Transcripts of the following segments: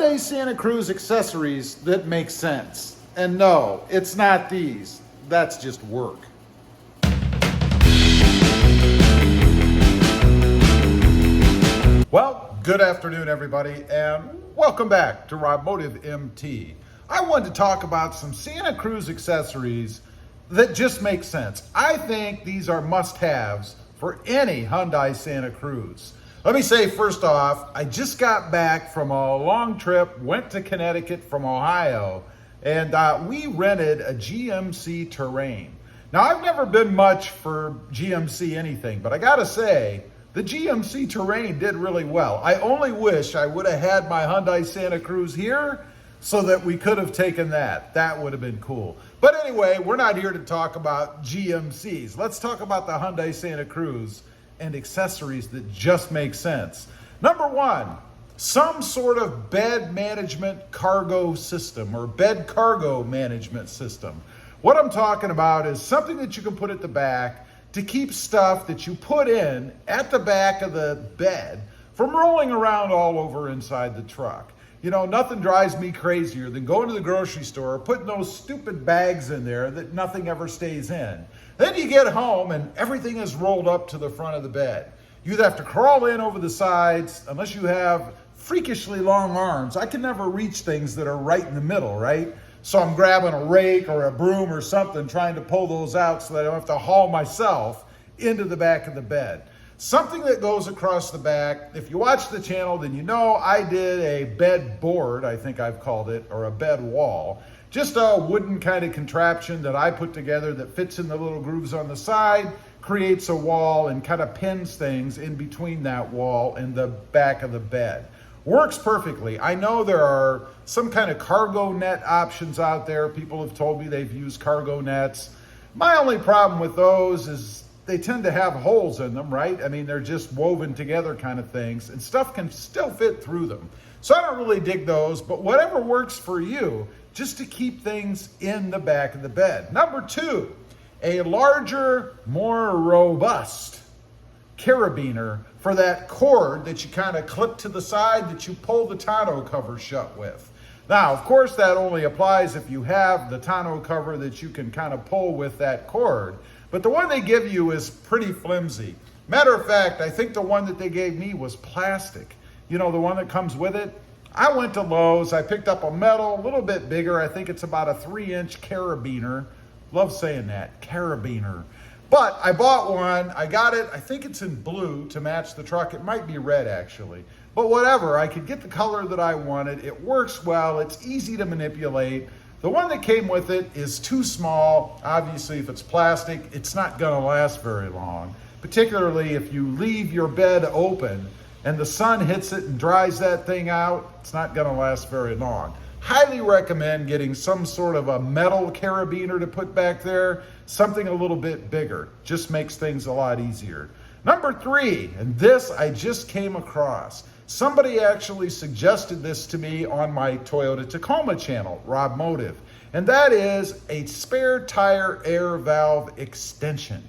Hyundai Santa Cruz accessories that make sense. And no, it's not these. That's just work. Well, good afternoon, everybody, and welcome back to Automotive MT. I wanted to talk about some Santa Cruz accessories that just make sense. I think these are must-haves for any Hyundai Santa Cruz. Let me say first off, I just got back from a long trip, went to Connecticut from Ohio, and we rented a GMC Terrain. Now, I've never been much for GMC anything, but I gotta say, the GMC Terrain did really well. I only wish I would have had my Hyundai Santa Cruz here so that we could have taken that. That would have been cool. But anyway, we're not here to talk about GMCs. Let's talk about the Hyundai Santa Cruz and accessories that just make sense. Number one, some sort of bed management cargo system or bed cargo management system. What I'm talking about is something that you can put at the back to keep stuff that you put in at the back of the bed from rolling around all over inside the truck. You know, nothing drives me crazier than going to the grocery store, putting those stupid bags in there that nothing ever stays in. Then you get home and everything is rolled up to the front of the bed. You either have to crawl in over the sides, unless you have freakishly long arms. I can never reach things that are right in the middle, right? So I'm grabbing a rake or a broom or something, trying to pull those out so that I don't have to haul myself into the back of the bed. Something that goes across the back. If you watch the channel, then you know I did a bed board, I think I've called it, or a bed wall. Just a wooden kind of contraption that I put together that fits in the little grooves on the side, creates a wall, and kind of pins things in between that wall and the back of the bed. Works perfectly. I know there are some kind of cargo net options out there. People have told me they've used cargo nets. My only problem with those is they tend to have holes in them, right? I mean, they're just woven together kind of things, and stuff can still fit through them. So I don't really dig those, but whatever works for you, just to keep things in the back of the bed. Number two, a larger, more robust carabiner for that cord that you kind of clip to the side that you pull the tonneau cover shut with. Now, of course, that only applies if you have the tonneau cover that you can kind of pull with that cord. But the one they give you is pretty flimsy. Matter of fact, I think the one that they gave me was plastic. You know, the one that comes with it. I went to Lowe's, I picked up a metal, a little bit bigger. I think it's about a 3-inch carabiner. Love saying that, carabiner. But I bought one, I got it, I think it's in blue to match the truck. It might be red actually. But whatever, I could get the color that I wanted. It works well, it's easy to manipulate. The one that came with it is too small. Obviously, if it's plastic, it's not gonna last very long. Particularly if you leave your bed open and the sun hits it and dries that thing out, it's not gonna last very long. Highly recommend getting some sort of a metal carabiner to put back there, something a little bit bigger. Just makes things a lot easier. Number three, and this I just came across. Somebody actually suggested this to me on my Toyota Tacoma channel, Rob Motive, and that is a spare tire air valve extension.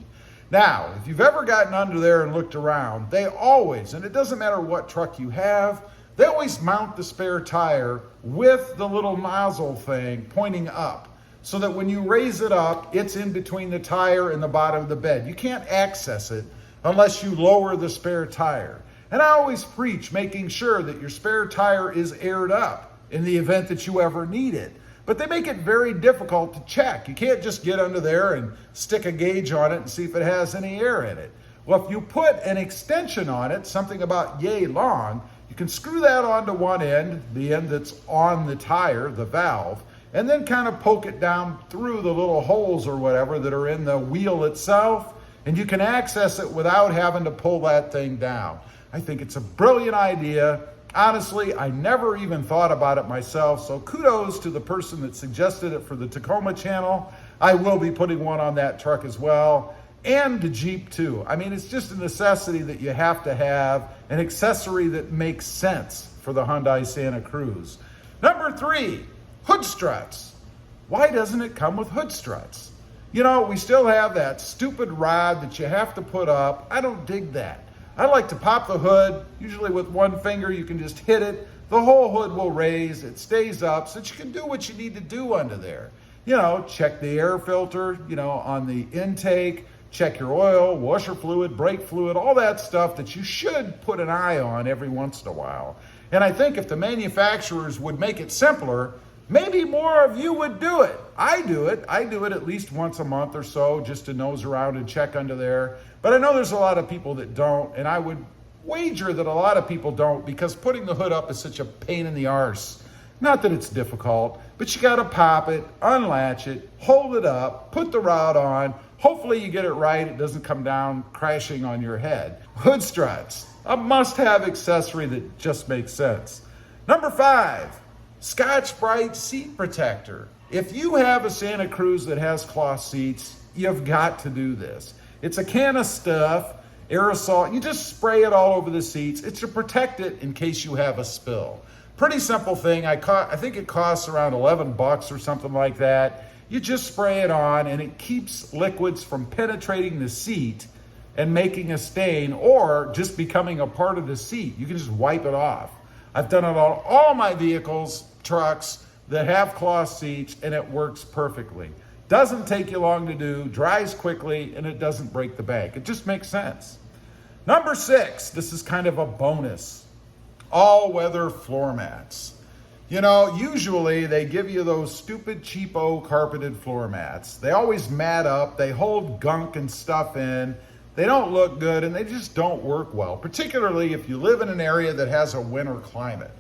Now, if you've ever gotten under there and looked around, they always, and it doesn't matter what truck you have, they always mount the spare tire with the little nozzle thing pointing up so that when you raise it up, it's in between the tire and the bottom of the bed. You can't access it unless you lower the spare tire. And I always preach making sure that your spare tire is aired up in the event that you ever need it. But they make it very difficult to check. You can't just get under there and stick a gauge on it and see if it has any air in it. Well, if you put an extension on it, something about yay long, you can screw that onto one end, the end that's on the tire, the valve, and then kind of poke it down through the little holes or whatever that are in the wheel itself, and you can access it without having to pull that thing down. I think it's a brilliant idea. Honestly, I never even thought about it myself, so kudos to the person that suggested it for the Tacoma channel. I will be putting one on that truck as well, and the Jeep too. I mean, it's just a necessity that you have to have an accessory that makes sense for the Hyundai Santa Cruz. Number three, hood struts. Why doesn't it come with hood struts? You know, we still have that stupid rod that you have to put up. I don't dig that. I like to pop the hood, usually with one finger. You can just hit it, the whole hood will raise, it stays up so that you can do what you need to do under there. You know, check the air filter, you know, on the intake, check your oil, washer fluid, brake fluid, all that stuff that you should put an eye on every once in a while. And I think if the manufacturers would make it simpler, maybe more of you would do it. I do it at least once a month or so just to nose around and check under there. But I know there's a lot of people that don't, and I would wager that a lot of people don't because putting the hood up is such a pain in the arse. Not that it's difficult, but you gotta pop it, unlatch it, hold it up, put the rod on. Hopefully you get it right, it doesn't come down crashing on your head. Hood struts, a must-have accessory that just makes sense. Number 5, Scotch-Brite seat protector. If you have a Santa Cruz that has cloth seats, you've got to do this. It's a can of stuff, aerosol, you just spray it all over the seats. It's to protect it in case you have a spill. Pretty simple thing. I think it costs around 11 bucks or something like that. You just spray it on and it keeps liquids from penetrating the seat and making a stain or just becoming a part of the seat. You can just wipe it off. I've done it on all my vehicles, trucks that have cloth seats, and it works perfectly. Doesn't take you long to do, dries quickly, and it doesn't break the bank. It just makes sense. Number 6, this is kind of a bonus. All-weather floor mats. You know, usually they give you those stupid cheapo carpeted floor mats. They always mat up, they hold gunk and stuff in, they don't look good, and they just don't work well, particularly if you live in an area that has a winter climate.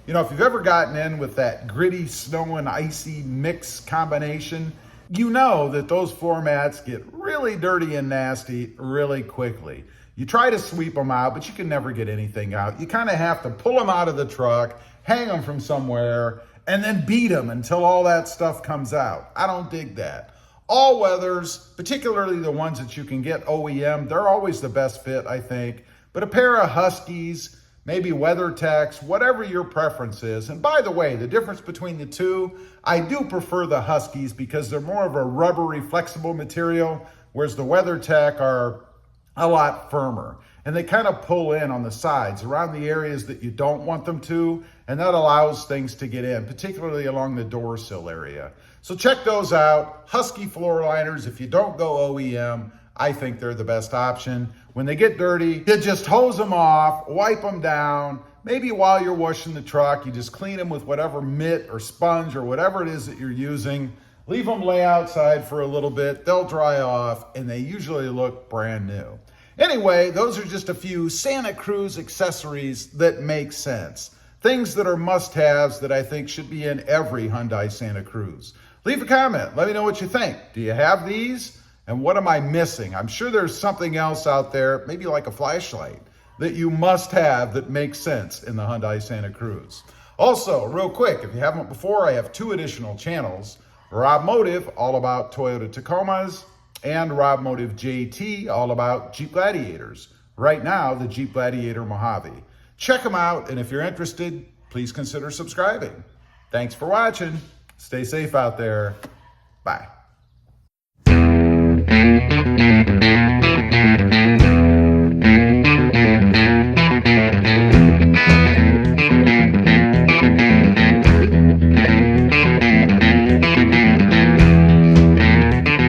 You know, if you've ever gotten in with that gritty snow and icy mix combination, you know that those floor mats get really dirty and nasty really quickly. You try to sweep them out, but you can never get anything out. You kind of have to pull them out of the truck, hang them from somewhere, and then beat them until all that stuff comes out. I don't dig that. All weathers, particularly the ones that you can get OEM, they're always the best fit, I think. But a pair of Huskies, maybe WeatherTechs, whatever your preference is. And by the way, the difference between the two, I do prefer the Huskies because they're more of a rubbery, flexible material, whereas the WeatherTech are a lot firmer. And they kind of pull in on the sides around the areas that you don't want them to, and that allows things to get in, particularly along the door sill area. So check those out. Husky floor liners, if you don't go OEM, I think they're the best option. When they get dirty, you just hose them off, wipe them down. Maybe while you're washing the truck, you just clean them with whatever mitt or sponge or whatever it is that you're using. Leave them lay outside for a little bit. They'll dry off, and they usually look brand new. Anyway, those are just a few Santa Cruz accessories that make sense. Things that are must-haves that I think should be in every Hyundai Santa Cruz. Leave a comment. Let me know what you think. Do you have these? And what am I missing? I'm sure there's something else out there, maybe like a flashlight, that you must have that makes sense in the Hyundai Santa Cruz. Also, real quick, if you haven't before, I have 2 additional channels. Rob Motive, all about Toyota Tacomas, and Rob Motive JT, all about Jeep Gladiators. Right now, the Jeep Gladiator Mojave. Check them out, and if you're interested, please consider subscribing. Thanks for watching. Stay safe out there. Bye.